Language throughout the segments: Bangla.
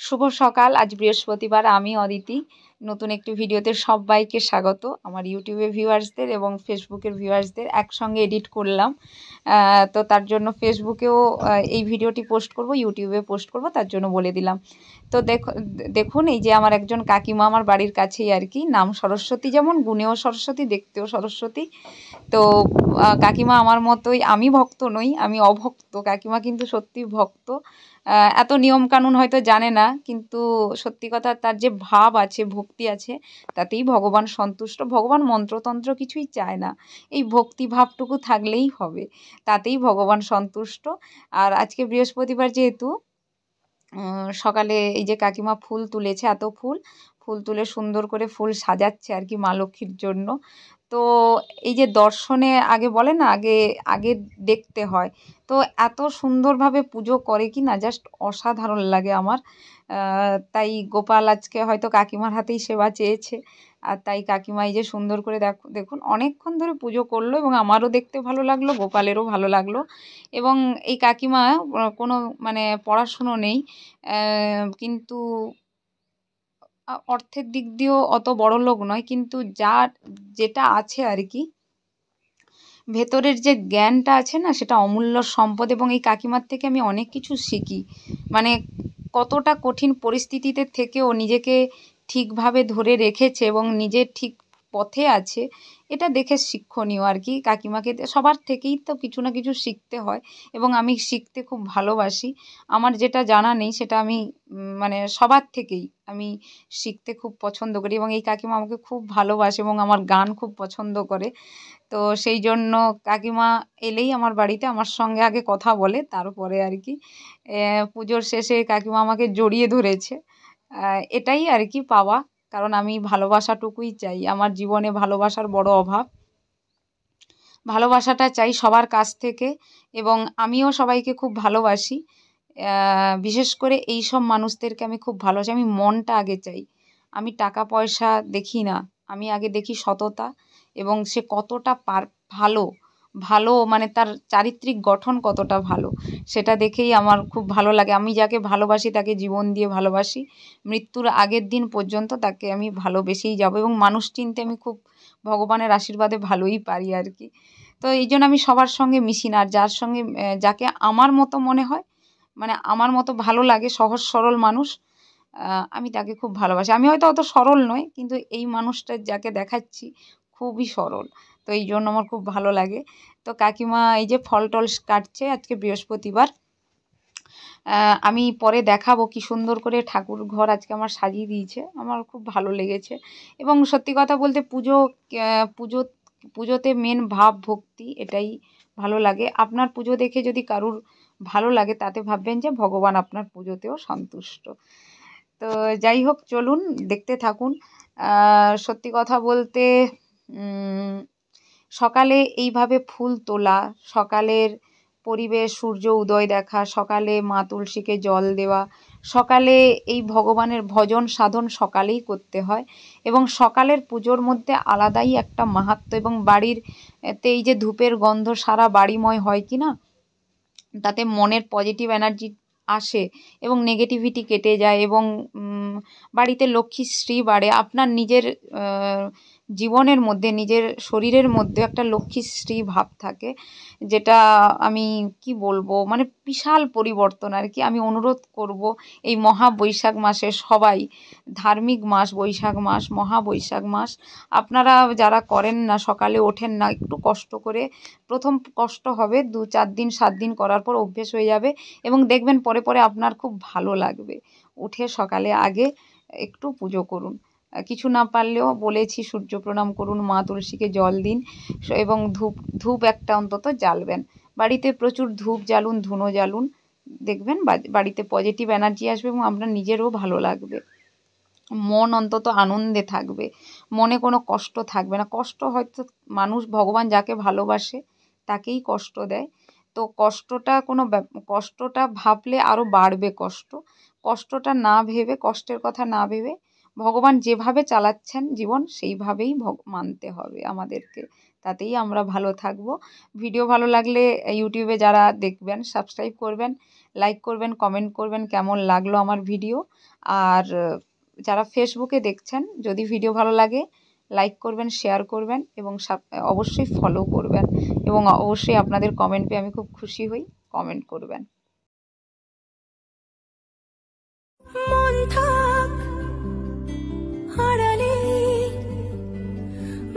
শুভ সকাল। আজ বৃহস্পতিবার। আমি অদিতি। নতুন একটি ভিডিওতে সবাইকে স্বাগত। আমার ইউটিউবে ভিউয়ার্সদের এবং ফেসবুকের ভিউয়ার্সদের একসঙ্গে এডিট করলাম। তো তার জন্য ফেসবুকেও এই ভিডিওটি পোস্ট করব, ইউটিউবে পোস্ট করব, তার জন্য বলে দিলাম। তো দেখুন এই যে আমার একজন কাকিমা আমার বাড়ির কাছেই আর কি, নাম সরস্বতী, যেমন গুণেও সরস্বতী, দেখতেও সরস্বতী। তো কাকিমা আমার মতোই, আমি ভক্ত নই, আমি অভক্ত। কাকিমা কিন্তু সত্যি ভক্ত। এত নিয়মকানুন হয়তো জানে না, কিন্তু সত্যি কথা তার যে ভাব আছে, ভক্তি আছে, তাতেই ভগবান সন্তুষ্ট। ভগবান মন্ত্রতন্ত্র কিছুই চায় না, এই ভক্তি ভাবটুকু থাকলেই হবে, তাতেই ভগবান সন্তুষ্ট। আর আজকে বৃহস্পতিবার যেহেতু, সকালে এই যে কাকিমা ফুল তুলেছে, এত ফুল ফুল তুলে সুন্দর করে ফুল সাজাচ্ছে আর কি মা লক্ষ্মীর জন্য। তো এই যে দর্শনে আগে বলে না, আগে আগে দেখতে হয়। তো এত সুন্দরভাবে পুজো করে কি না, জাস্ট অসাধারণ লাগে আমার। তাই গোপাল আজকে হয়তো কাকিমার হাতেই সেবা চেয়েছে। আর তাই কাকিমা এই যে সুন্দর করে দেখুন অনেকক্ষণ ধরে পুজো করলো, এবং আমারও দেখতে ভালো লাগলো, গোপালেরও ভালো লাগলো। এবং এই কাকিমা কোনো মানে পড়াশুনো নেই, কিন্তু অর্থের দিক দিয়েও অত বড়লোক নয়, কিন্তু যার যেটা আছে আর কি, ভেতরের যে জ্ঞানটা আছে না, সেটা অমূল্য সম্পদ। এবং এই কাকিমার থেকে আমি অনেক কিছু শিখি। মানে কতটা কঠিন পরিস্থিতিতে থেকেও নিজেকে ঠিকভাবে ধরে রেখেছে এবং নিজের ঠিক পথে আছে, এটা দেখে শিক্ষণীয় আর কি। কাকিমাকে সবার থেকেই তো কিছু না কিছু শিখতে হয়, এবং আমি শিখতে খুব ভালোবাসি। আমার যেটা জানা নেই সেটা আমি মানে সবার থেকেই আমি শিখতে খুব পছন্দ করি। এবং এই কাকিমা আমাকে খুব ভালোবাসে এবং আমার গান খুব পছন্দ করে। তো সেই জন্য কাকিমা এলেই আমার বাড়িতে আমার সঙ্গে আগে কথা বলে, তারপরে আর কি পুজোর শেষে কাকিমা আমাকে জড়িয়ে ধরেছে। এটাই আর কি পাওয়া, কারণ আমি ভালোবাসাটুকুই চাই। আমার জীবনে ভালোবাসার বড় অভাব, ভালোবাসাটা চাই সবার কাছ থেকে, এবং আমিও সবাইকে খুব ভালোবাসি। বিশেষ করে এই সব মানুষদেরকে আমি খুব ভালোবাসি। আমি মনটা আগে চাই, আমি টাকা পয়সা দেখি না, আমি আগে দেখি সততা, এবং সে কতটা ভালো ভালো মানে তার চারিত্রিক গঠন কতটা ভালো, সেটা দেখেই আমার খুব ভালো লাগে। আমি যাকে ভালোবাসি তাকে জীবন দিয়ে ভালোবাসি, মৃত্যুর আগের দিন পর্যন্ত তাকে আমি ভালোবেসেই যাব। এবং মানুষ চিনতে আমি খুব ভগবানের আশীর্বাদে ভালোই পারি আর কি। তো এই জন্য আমি সবার সঙ্গে মিশি না, আর যার সঙ্গে যাকে আমার মতো মনে হয়, মানে আমার মতো ভালো লাগে, সহজ সরল মানুষ, আমি তাকে খুব ভালোবাসি। আমি হয়তো অত সরল নই, কিন্তু এই মানুষটা যাকে দেখাচ্ছি খুবই সরল, তো এই জন্য আমার খুব ভালো লাগে। তো কাকিমা এই যে ফল টল কাটছে, আজকে বৃহস্পতিবার। আমি পরে দেখাবো কি সুন্দর করে ঠাকুর ঘর আজকে আমার সাজিয়ে দিয়েছে, আমার খুব ভালো লেগেছে। এবং সত্যি কথা বলতে পুজো পুজোতে মেন ভাব ভক্তি, এটাই ভালো লাগে। আপনার পুজো দেখে যদি কারুর ভালো লাগে, তাতে ভাববেন যে ভগবান আপনার পুজোতেও সন্তুষ্ট। তো যাই হোক, চলুন দেখতে থাকুন। সত্যি কথা বলতে সকালে এইভাবে ফুল তোলা, সকালের পরিবেশ, সূর্য উদয় দেখা, সকালে মা তুলসীকে জল দেওয়া, সকালে এই ভগবানের ভজন সাধন সকালেই করতে হয়। এবং সকালের পুজোর মধ্যে আলাদাই একটা মাহাত্ম্য। এবং বাড়ির এই যে ধূপের গন্ধ সারা বাড়িময় হয় কি না, তাতে মনের পজিটিভ এনার্জি আসে এবং নেগেটিভিটি কেটে যায়, এবং বাড়িতে লক্ষ্মীশ্রী বাড়ে। আপনার নিজের জীবনের মধ্যে, নিজের শরীরের মধ্যে একটা লক্ষ্মীশ্রী ভাব থাকে, যেটা আমি কি বলবো, মানে বিশাল পরিবর্তন আর কি। আমি অনুরোধ করব এই মহা বৈশাখ মাসে সবাই, ধার্মিক মাস বৈশাখ মাস, মহা বৈশাখ মাস, আপনারা যারা করেন না, সকালে ওঠেন না, একটু কষ্ট করে, প্রথম কষ্ট হবে, 2-4 দিন 7 দিন করার পর অভ্যেস হয়ে যাবে, এবং দেখবেন পরে পরে আপনার খুব ভালো লাগবে। উঠে সকালে আগে একটু পুজো করুন, কিছু না পারলেও বলেছি সূর্য প্রণাম করুন, মা তুলসীকে জল দিন, এবং ধূপ ধূপ একটা অন্তত জ্বালবেন। বাড়িতে প্রচুর ধূপ জ্বালুন, ধুনো জ্বালুন, দেখবেন বাড়িতে পজিটিভ এনার্জি আসবে এবং আপনার নিজেরও ভালো লাগবে, মন অন্তত আনন্দে থাকবে, মনে কোনো কষ্ট থাকবে না। কষ্ট হয়তো মানুষ, ভগবান যাকে ভালোবাসে তাকেই কষ্ট দেয়। তো কষ্টটা ভাবলে আরও বাড়বে কষ্ট। কষ্টটা না ভেবে, কষ্টের কথা না ভেবে, ভগবান যেভাবে চালাচ্ছেন জীবন সেইভাবেই মানতে হবে আমাদেরকে, তাতেই আমরা ভালো থাকবো। ভিডিও ভালো লাগলে ইউটিউবে যারা দেখবেন সাবস্ক্রাইব করবেন, লাইক করবেন, কমেন্ট করবেন কেমন লাগলো আমার ভিডিও। আর যারা ফেসবুকে দেখছেন, যদি ভিডিও ভালো লাগে লাইক করবেন, শেয়ার করবেন এবং অবশ্যই ফলো করবেন, এবং অবশ্যই আপনাদের কমেন্ট পেয়ে আমি খুব খুশি হই। কমেন্ট করবেন। মন থাক আড়ালে,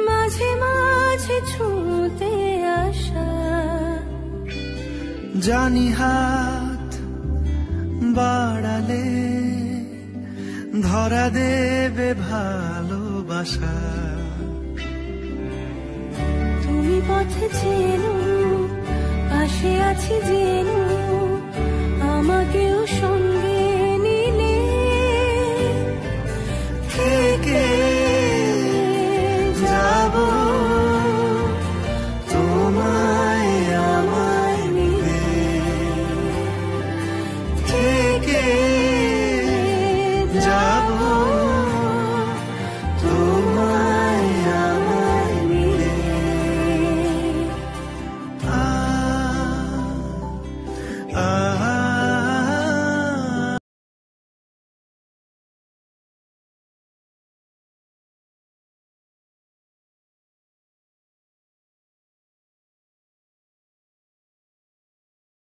মাঝে মাঝে ছুঁতে আসা, জানি হাত বাড়ালে ধরা দেবে ভালোবাসা। তুমি পথে চেনো, পাশে আছি জেনো, আমাকেও সঙ্গে